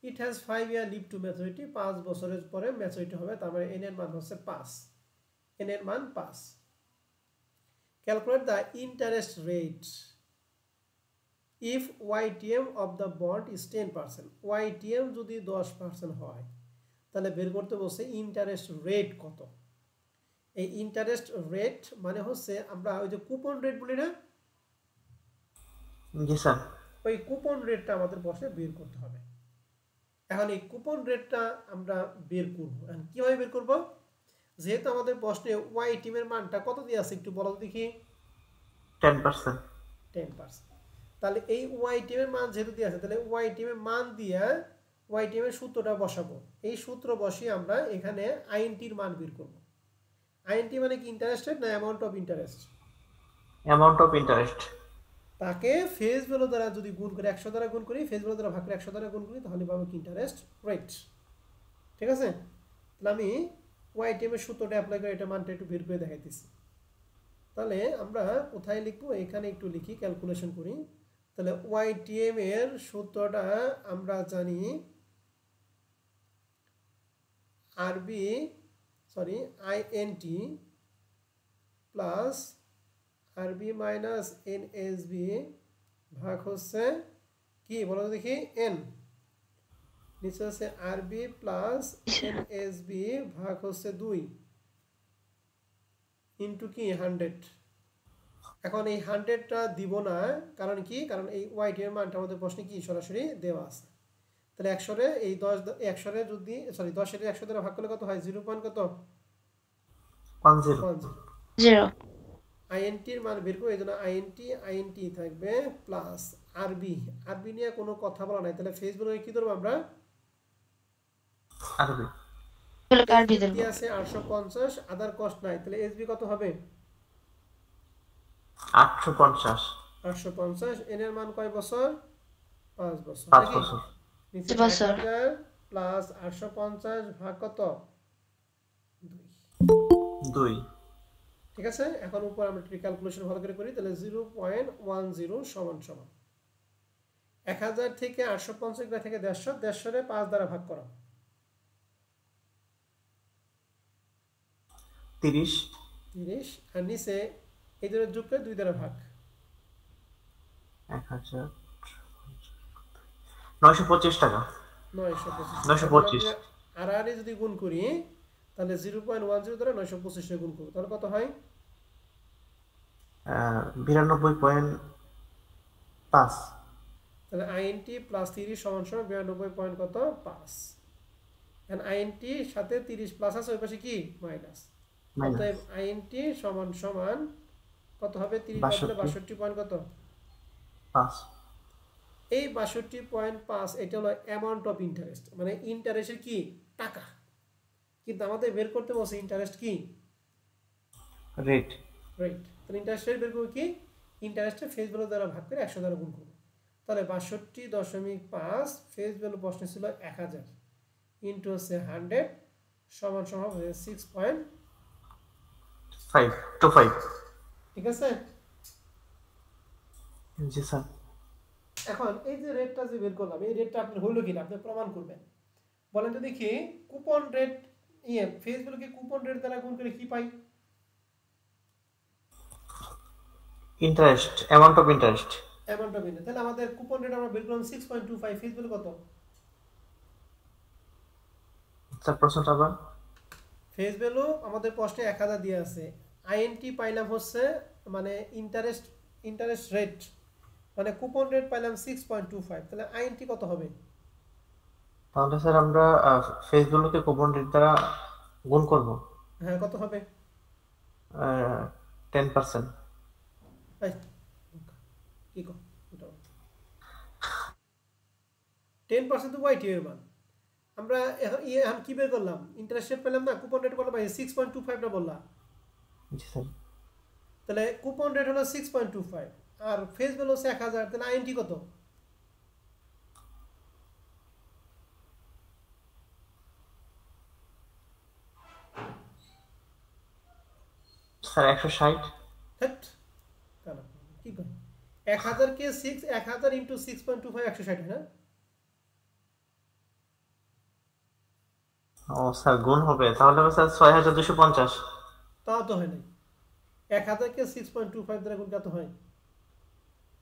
it has 5 year live to maturity, 5 বছরের পরে ম্যাচুরিটি হবে, তার মানে এন এর মান হচ্ছে 5, এন এর মান 5। Calculate the interest rate if YTM of the bond is 10%, YTM যদি 10% হয় তাহলে বের করতে বলছে ইন্টারেস্ট রেট কত। এই ইন্টারেস্ট রেট মানে হচ্ছে আমরা ওই যে কুপন রেট বলি না, জি স্যার ওই কুপন রেটটা আমাদের বসে বের করতে হবে। এখন এই কুপন রেটটা আমরা বের করব, কিভাবে বের করব? যেহেতু আমাদের প্রশ্নে ওয়াইটিএম এর মানটা কত দিয়ে আছে একটু বলো দেখি। 10% 10%, তাহলে এই ওয়াইটিএম এর মান যেহেতু দিয়ে আছে তাহলে ওয়াইটিএম এর মান দিয়ে ওয়াইটিএম এর সূত্রটা বসাবো, এই সূত্র বসিয়ে আমরা এখানে আইএনটির মান বের করব। আইএনটি মানে কি ইন্টারেস্ট রেট না amount of interest? Amount of interest তাকে ফেস ভ্যালু দ্বারা যদি গুণ করে 100 দ্বারা গুণ করি, ফেস ভ্যালু দ্বারা ভাগ করে 100 দ্বারা গুণ করি, তাহলে পাবো কি ইন্টারেস্ট রেট। ঠিক আছে, তাহলে আমি ওয়াইটিএম এর সূত্রটা অ্যাপ্লাই করে এটা মানটা একটু বের করে দেখাইতেছি। তাহলে আমরা কোথায় লিখবো, এখানে একটু লিখি, ক্যালকুলেশন করি। তাহলে ওয়াইটিএম এর সূত্রটা আমরা জানি int plus RB minus NSB ভাগ হচ্ছে কি বলো দেখি এন, নিচে হচ্ছে আরবি প্লাস এনএসবি ভাগ হচ্ছে 2 ইন্টু কি 100। এখন এই 100টা দিব না, কারণ কি, কারণ এই ওয়াইটি এর মানটা আমাদের প্রশ্নে কি সরাসরি দেওয়া আছে। তাহলে 100 রে এই 100 রে যদি 10 এর 100 দ্বারা ভাগ করলে কত হয়? 0. কত 10 জিরো আইএনটির মান বের করে, এই জন্য আইএনটি থাকবে প্লাস আরবি, আরবি নিয়ে কোনো কথা বলা নাই, তাহলে ফেস ভ্যালু কি ধরবো আমরা? আরবি কার্ড দিয়ে এসবি আছে 850, আদার কস্ট নাই, তাহলে এসবি কত হবে? 850, এন এর মান কয় বছর? 5 বছর 5 নাকি? বছর নিচে 5 বছর 1000 প্লাস 850 ভাগ কত? 2 ঠিক আছে, এখন উপর আমরা একটু ক্যালকুলেশন ভালো করে করি, তাহলে 0.10 সমান সমান 1000 থেকে 850 থেকে 150, 150 রে 5 দ্বারা ভাগ করা, 30 30 আর নিচে এই দুটো যোগ করে 2 দ্বারা ভাগ 1000 925 টাকা 925 925 আর আর যদি গুণ করি তাহলে 0.10 দ্বারা 925 এর গুণ করব তাহলে কত হয় 92.5 তাহলে INT প্লাস 30 সমান সমান 92 পয়েন্ট কত 5 এন্ড INT সাথে 30 প্লাস আছে ওই পাশে কি মাইনাস অতএব INT সমান সমান কত হবে 30 বদলে 62 পয়েন্ট কত 5 এই 62.5 এটা হলো অ্যামাউন্ট অফ ইন্টারেস্ট মানে ইন্টারেস্টের কি টাকা কিন্তু আমাদের বের করতে বলছে ইন্টারেস্ট কি রেট রাইট তাহলে ইন্টারেস্ট রেট বের করব কি ইন্টারেস্টে ফেস ভ্যালু দ্বারা ভাগ করে 100 দ্বারা গুণ করব তাহলে 62.5 ফেস ভ্যালু প্রশ্নে ছিল 1000 ইনটু হচ্ছে 100 সমান সমান হচ্ছে 6.525 ঠিক আছে জি স্যার এখন এই যে রেটটা যে বের করলাম এই রেটটা আপনি হলো কিনা আপনি প্রমাণ করবেন বলেন তো দেখি কুপন রেট ফেস ভ্যালুকে কুপন রেট দ্বারা গুণ করে কি পাই ইন্টারেস্ট অ্যামাউন্ট অফ ইন্টারেস্ট তাহলে আমাদের কুপন রেট আমরা বের করলাম 6.25 ফেস ভ্যালু কত স্যার প্রশ্নটা আবার ফেস ভ্যালু আমাদের প্রশ্নে 1000 দেয়া আছে INT পাইলাম হচ্ছে মানে ইন্টারেস্ট রেট মানে কুপন রেট পাইলাম 6.25 তাহলে INT কত হবে তাহলে স্যার আমরা ফেস ভ্যালুকে কুপন রেট দ্বারা গুণ করব হ্যাঁ কত হবে 10% এই কি কো এটা 10% তো YT এর মান আমরা এখন কি বের করলাম ইন্টারেস্ট রেট পেলাম না কুপন রেট বললাম 6.25 টা বললাম জি স্যার তাহলে কুপন রেট হলো 6.25 আর ফেস ভ্যালু হচ্ছে 1000 তাহলে INT কত স্যার 160 হট কানা কি কই 1000 কে 1000 ইনটু 6.25 160 না ও স্যার গুণ হবে তাহলে স্যার 6250 তাও তো হয় না 1000 কে 6.25 দ্বারা গুণ কত হয়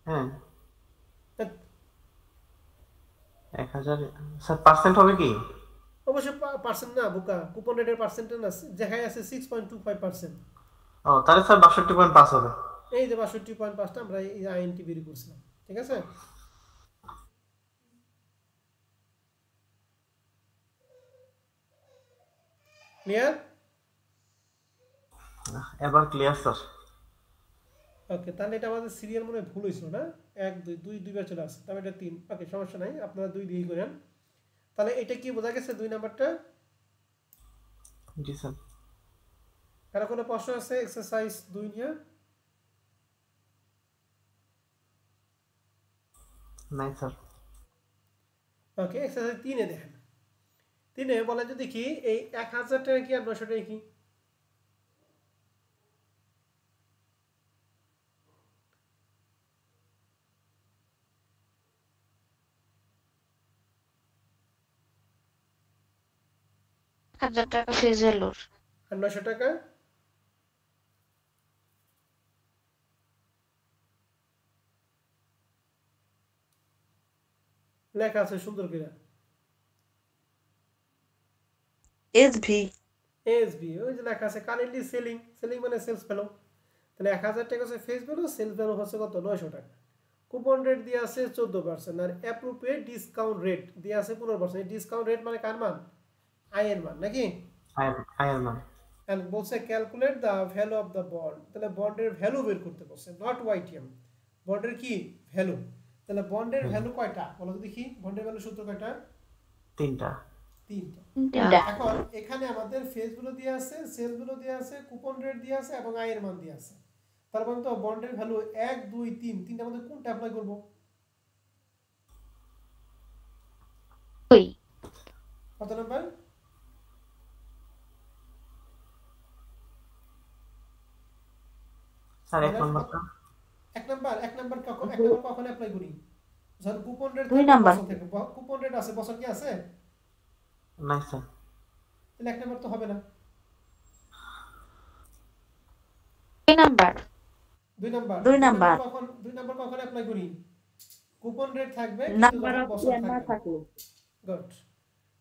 হ্যাঁ হ্যাট, 1000 স্যার পার্সেন্ট হবে কি অবশ্যই পার্সেন্ট না বোকা কুপন রেটের পার্সেন্ট না দেখায় আছে 6.25% ও তাহলে স্যার 62.5 হবে এই যে 62.5 টা আমরা এই INT বের করছিলাম ঠিক আছে ক্লিয়ার এবার ক্লিয়ার স্যার ওকে তাহলে এটা আমাদের সিরিয়াল মনে ভুল হয়েছিল না 1 2 2 দুইবার চলে আসছে তাহলে এটা 3 ওকে সমস্যা নাই আপনারা 2 দিয়েই করেন তাহলে এটা কি বোঝা গেছে 2 নাম্বারটা জি স্যার কারো কোনো প্রশ্ন আছে এক্সারসাইজ 2 নিয়ে নাই স্যার ওকে এক্সারসাইজ 3 এ দেখেন 3 এ বলে যদি কি এই 1000 টাকা কি আর 900 টাকা কি হাজার টাকা ফেস ভ্যালুর আর 900 টাকা লেখা আছে সুন্দর করে এসভি এসবি ওই যে লেখা আছে কারেন্টলি সেলিং মানে সেলস ভ্যালু তাহলে 1000 টাকা হচ্ছে ফেস ভ্যালু সেলস ভ্যালু হচ্ছে কত 900 টাকা কুপন রেট দিয়ে আছে 14% আর অ্যাপ্রোপ্রিয়েট ডিসকাউন্ট রেট দিয়ে আছে 15% এই ডিসকাউন্ট রেট মানে কার মান আই এর মান নাকি আয়ের মান এন্ড বলছে calculate the value of the bond তাহলে বন্ডের ভ্যালু বের করতে বলছে নট ওয়াইটিএম বন্ডের কি ভ্যালু তাহলে বন্ডের ভ্যালু কয়টা বলো তো দেখি বন্ডের ভ্যালু সূত্র কয়টা তিনটা তিনটা এখন এখানে আমাদের ফেস ভ্যালু দিয়ে আছে সেল ভ্যালু দিয়ে আছে কুপন রেট দিয়ে আছে এবং আয়ের মান দিয়ে আছে তার মানে তো বন্ডের ভ্যালু 1 2 3 তিনটার মধ্যে কোনটা অ্যাপ্লাই করব ওই কত নাম্বার স্যার এক নম্বরটা এক নাম্বার কখন অ্যাপ্লাই করি যখন কুপন রেট 2 নাম্বার থেকে কুপন রেট আছে বছর কি আছে নাই স্যার তাহলে এক নাম্বার তো হবে না নাম্বার। দুই নাম্বার দুই নাম্বার কখন অ্যাপ্লাই করি? কুপন রেট থাকবে কিন্তু নাম্বার যখন অফ বছর ইয়ার না থাকবে। থাকলে গুড।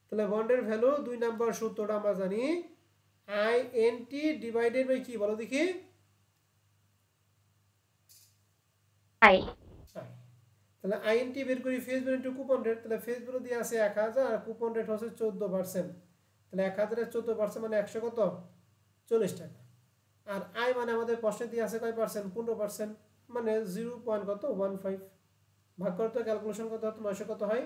তাহলে বন্ডের ভ্যালু 2 নাম্বার সূত্রটা আমরা জানি INT ডিভাইডেড বাই কি বলো দেখি? আই। তাহলে INT বের করি face value into coupon rate. তাহলে ফেস ভ্যালু দিয়ে আছে 1000 আর কুপন রেট হচ্ছে 14%। তাহলে 1000 এর 14% মানে 100 কত? 40 টাকা। আর আই মানে আমাদের প্রশ্নে দিয়ে আছে কয় পার্সেন্ট? 15%, মানে 0. কত 15 ভাগ করতে ক্যালকুলেশন কত হতো? 900 কত হয়?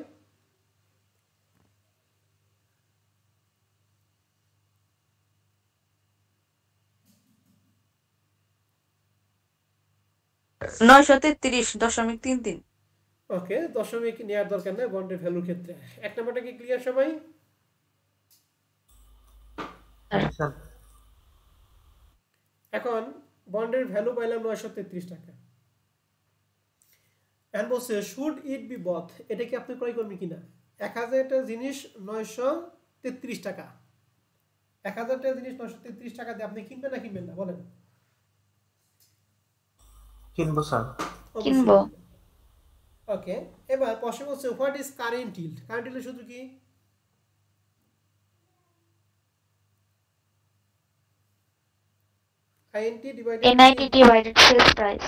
$933.33 ওকে, দশমিক নেওয়ার দরকার নেই বন্ডের ভ্যালুর ক্ষেত্রে। এক নাম্বারটা কি ক্লিয়ার সবাই? স্যার এখন বন্ডের ভ্যালু পাইলাম 933 টাকা। এখন বলছে শুড ইট বি বথ, এটা কি আপনি ক্রয় করবেন কিনা? 1000 টাকা জিনিস 933 টাকা, 1000 টাকা জিনিস 933 টাকা দিয়ে আপনি কিনবেন না কিনবেন না বলেন? কিনবো স্যার। কিনবো। ওকে, এবার প্রশ্ন হচ্ছে what is current yield? Current ইল্ডের সূত্র কি? INT divided NIT divided sales price.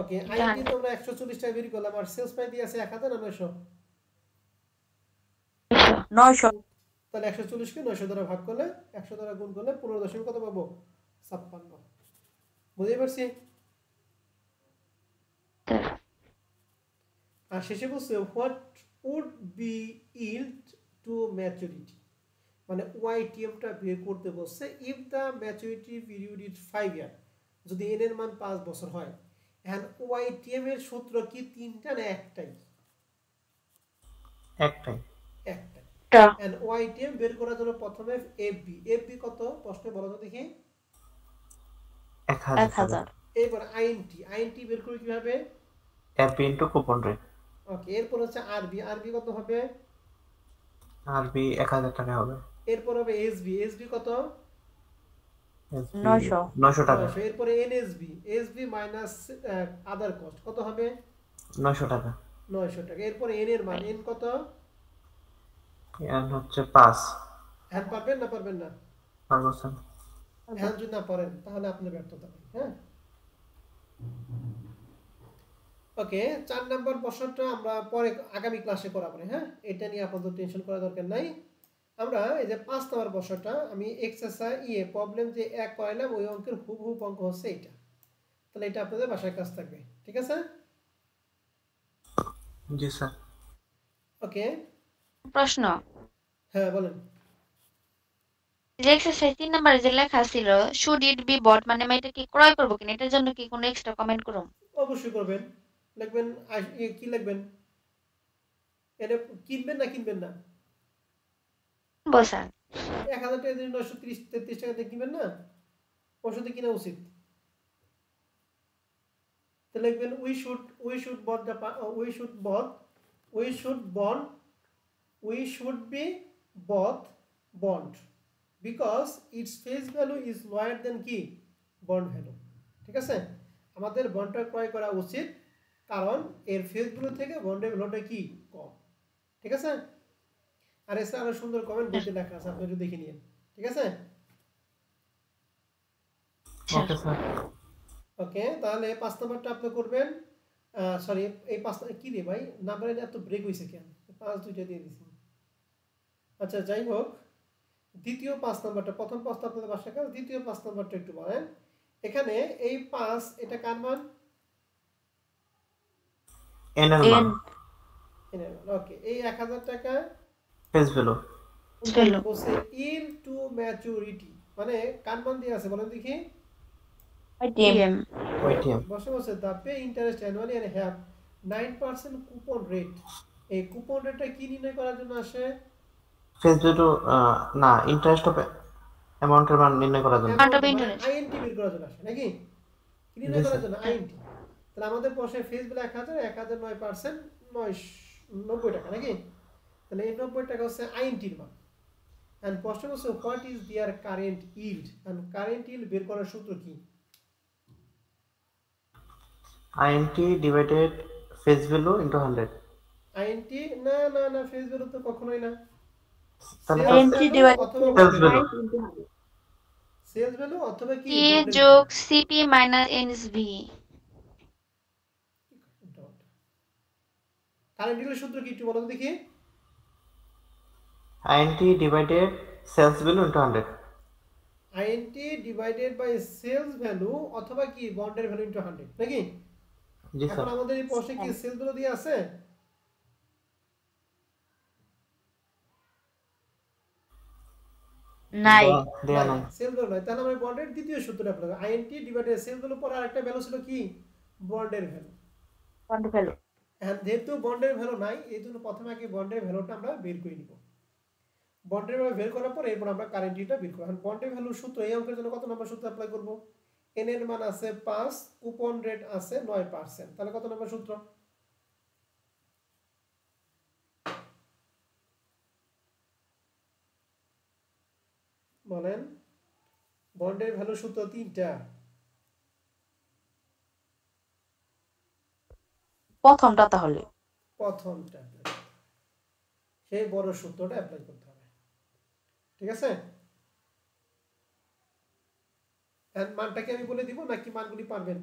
Okay, INT তো আমরা 140 টাকা বের করলাম আর সেলস প্রাইস দিয়ে আছে 1000 না 900? 900 তাহলে 140 কে 900 দ্বারা ভাগ করলে 100 দ্বারা গুণ করলে 15 কত পাবো? 56। বুঝতে পারছি? আর শেষে বলছে what would be yield to maturity, মানে ওয়াইটিএম টা বের করতে বলছে if the maturity period is 5 year, যদি এন এর মান 5 বছর হয়। এন্ড ওয়াইটিএম এর সূত্র কি তিনটা না একটাই? একটাই। এন্ড ওয়াইটিএম বের করার জন্য প্রথমে এফবি কত প্রশ্নে বলো তো দেখি? 1000। এবার আইএনটি বের করি কিভাবে? FB into coupon rate. Okay, এরপর হচ্ছে আরবি কত হবে? আরবি 1000 টাকা হবে। এরপর হবে এসবি কত? 900 টাকা। এরপরে এসবি মাইনাস আদার কস্ট কত হবে? 900 টাকা। 900 টাকা। এরপরে এন এর মান এন কত? এন হচ্ছে 5। হ্যাঁ, পারবেন না পারবেন না? পারবো স্যার। হ্যাঁ, যদি না পারেন তাহলে আপনার ব্যর্থতা। হ্যাঁ, ওকে। 4 নাম্বার প্রশ্নটা আমরা পরে আগামী ক্লাসে করাবো। হ্যাঁ, এটা নিয়ে আপাতত টেনশন করার দরকার নাই। আমরা এই যে 5 নাম্বার প্রশ্নটা আমি এক্সারসাইজ প্রবলেম যে এক করাইলাম ওই অঙ্কের হুবহু অঙ্ক হচ্ছে এটা। তাহলে এটা আপনাদের বাসায় কাজ থাকবে, ঠিক আছে? জি স্যার। ওকে, প্রশ্ন, হ্যাঁ বলেন। যে এক্সারসাইজ 3 নম্বরে যে লেখা ছিল শুড ইট বি বট, মানে আমি এটা কি ক্রয় করব কিনা, এটার জন্য কি কোনো এক্সট্রা কমেন্ট করব? অবশ্যই করবেন। লিখবেন কি লিখবেন? এটা কিনবেন না কিনবেন না? বসান 1000 টাকা দিয়ে 933 টাকা দিয়ে কিনবেন না? ওষুধে কিনা উচিত। তো লিখবেন we should be bought bond because its face value is lower than কি bond value, ঠিক আছে? আমাদের বন্ডটা ক্রয় করা উচিত কারণ এর ফেস ভ্যালু থেকে বন্ডের ভ্যালুটা কি কম, ঠিক আছে? আর এসে আরো সুন্দর কমেন্ট বইতে লেখা আছে, আপনি একটু দেখে নিন, ঠিক আছে? Okay sir. ওকে, তাহলে 5 নাম্বারটা আপনি করবেন। সরি, এই 5 কি রে ভাই, নাম্বারে এত ব্রেক হইছে কেন? 5 দুইটা দিয়ে দিছি। আচ্ছা, যাই হোক, দ্বিতীয় 5 নাম্বারটা, প্রথম 5টা আপনাদের বাসায় কাজ, দ্বিতীয় 5 নাম্বারটা একটু বলেন। এখানে এই 5 এটা কার মান? এন এর মান। ওকে, এই 1000 টাকা ফেস ভ্যালু। বসে ইন টু ম্যাচুরিটি, মানে কার মান দিয়ে আছে বলেন দেখি? ওয়াইটিএম। বসে the pay interest annually and have 9% coupon rate. এই কুপন রেটটা কি নির্ণয় করার জন্য আসে? ফেস ভ্যালু না, ইন্টারেস্ট অফ অ্যামাউন্টের মান নির্ণয় করার জন্য। আইএনটি বের করার জন্য আসে নাকি? কি নির্ণয় করার জন্য? আইএনটি। তাহলে আমাদের প্রশ্নে ফেস ভ্যালু 1000 9% 90 টাকা নাকি? তাহলে এই 90 টাকা হচ্ছে আইএনটির মান। এন্ড প্রশ্ন হচ্ছে what is their current yield, and current yield বের করার সূত্র কি? int divided face value into 100 int না ফেস ভ্যালু তো কখনোই না তাহলে সেলস int ভ্যালু divided অথবা sales sales বন্ডের value price into 100. Sales value অথবা কি টি বন্ডের যোগ সিপি মাইনাস এনএসভি। কারেন্ট ডিলের সূত্র কি একটু বলো তো দেখি int divided sales value into 100 int divided by sales value অথবা কি বন্ডের ভ্যালু ইনটু 100 নাকি জি এখন স্যার আমাদের এই প্রশ্নে কি সেলস ভ্যালু দিয়ে আছে নাই দেয়া নাই সেলস ভ্যালু নাই তাহলে আমরা বন্ডের দ্বিতীয় সূত্রটা অ্যাপ্লাই করব int ডিভাইডেড সেলস ভ্যালু পর আরেকটা ভ্যালু ছিল কি বন্ডের ভ্যালু বন্ড ভ্যালু এখন যেহেতু বন্ডের ভ্যালু নাই এই জন্য প্রথমে আগে বন্ডের ভ্যালুটা আমরা বের করে নিব বন্ডের ভ্যালু বের করার পর এরপর আমরা কারেন্ট ডিটা বের করব এখন বন্ডের ভ্যালু সূত্র এই অঙ্কের জন্য কত নম্বর সূত্র অ্যাপ্লাই করব n এর মান আছে 5 কুপন রেট আছে 9% তাহলে কত নম্বর সূত্র বলেন বন্ডের ভ্যালু সূত্র তিনটা প্রথমটা তাহলে প্রথমটা সেই বড় সূত্রটা অ্যাপ্লাই করতে হবে ঠিক আছে এন্ড মানটা কি আমি বলে দিব নাকি মানগুলি পারবেন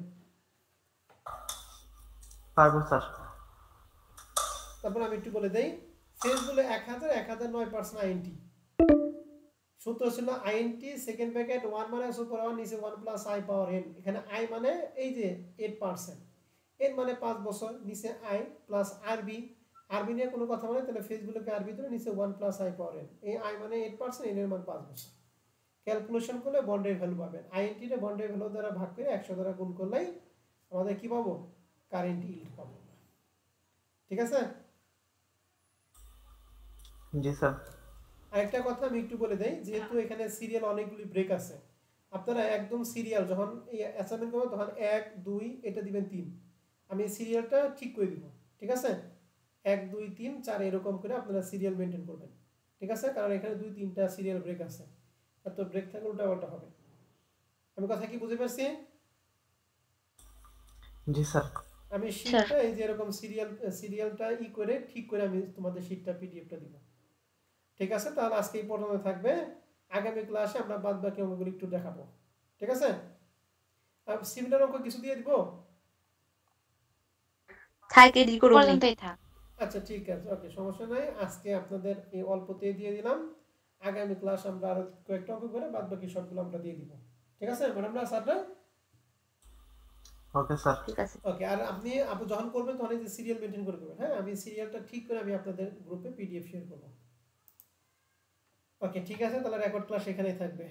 পারবো স্যার তারপর আমি একটু বলে দেই সেলস বলে 1000 1009% INT সূত্র ছিল INT সেকেন্ড ব্র্যাকেট 1 মানে উপর 1 নিচে 1 প্লাস i পাওয়ার n এখানে i মানে এই যে 8% n মানে 5 বছর নিচে i প্লাস rb rb নিয়ে কোনো কথা বলে তাহলে ফেসগুলোকে rb ধরে নিচে 1 প্লাস i পাওয়ার n এই i মানে 8% n এর মান 5 বছর ক্যালকুলেশন করলে বন্ডের ভ্যালু পাবেন INT রে বন্ডের ভ্যালু দ্বারা ভাগ করে 100 দ্বারা গুণ করলেই আমাদের কি পাবো কারেন্ট ইল্ড পাবো ঠিক আছে জি স্যার আরেকটা কথা আমি একটু বলে দেই যেহেতু এখানে সিরিয়াল অনেকগুলি ব্রেক আছে আপনারা একদম সিরিয়াল যখন এই অ্যাসাইনমেন্ট করবেন তখন 1 2 এটা দিবেন 3 আমি সিরিয়ালটা ঠিক করে দিব ঠিক আছে 1 2 3 4 এরকম করে আপনারা সিরিয়াল মেইনটেইন করবেন ঠিক আছে কারণ এখানে 2 3টা সিরিয়াল ব্রেক আছে এত ব্রেক থাকলে উল্টাপাল্টা হবে আমি কথা কি বুঝতে পারছি জি স্যার আমি শীটটা এই যে এরকম সিরিয়ালটা করে ঠিক করে আমি তোমাদের শীটটা পিডিএফটা দিব ঠিক আছে তাহলে আজকে এই পর্যন্ত থাকবে আগামী ক্লাসে আমরা বাদ বাকি অঙ্কগুলো একটু দেখাবো ঠিক আছে আর সিমিলার অঙ্ক কিছু দিয়ে দিব থাকে দি করুন পর্যন্তই থাক আচ্ছা ঠিক আছে ওকে সমস্যা নাই আজকে আপনাদের এই অল্পতে দিয়ে দিলাম আগামী ক্লাস আমরা আরো কয়েকটা অঙ্ক করে বাদ বাকি সবগুলো আমরা দিয়ে দিব ঠিক আছে ম্যাডাম না স্যাররা ওকে স্যার ঠিক আছে ওকে আর আপনি যখন করবেন তখন এই যে সিরিয়াল মেইনটেইন করে করবেন হ্যাঁ আমি সিরিয়ালটা ঠিক করে আমি আপনাদের গ্রুপে পিডিএফ শেয়ার করব ওকে ঠিক আছে তাহলে রেকর্ড ক্লাস এখানেই থাকবে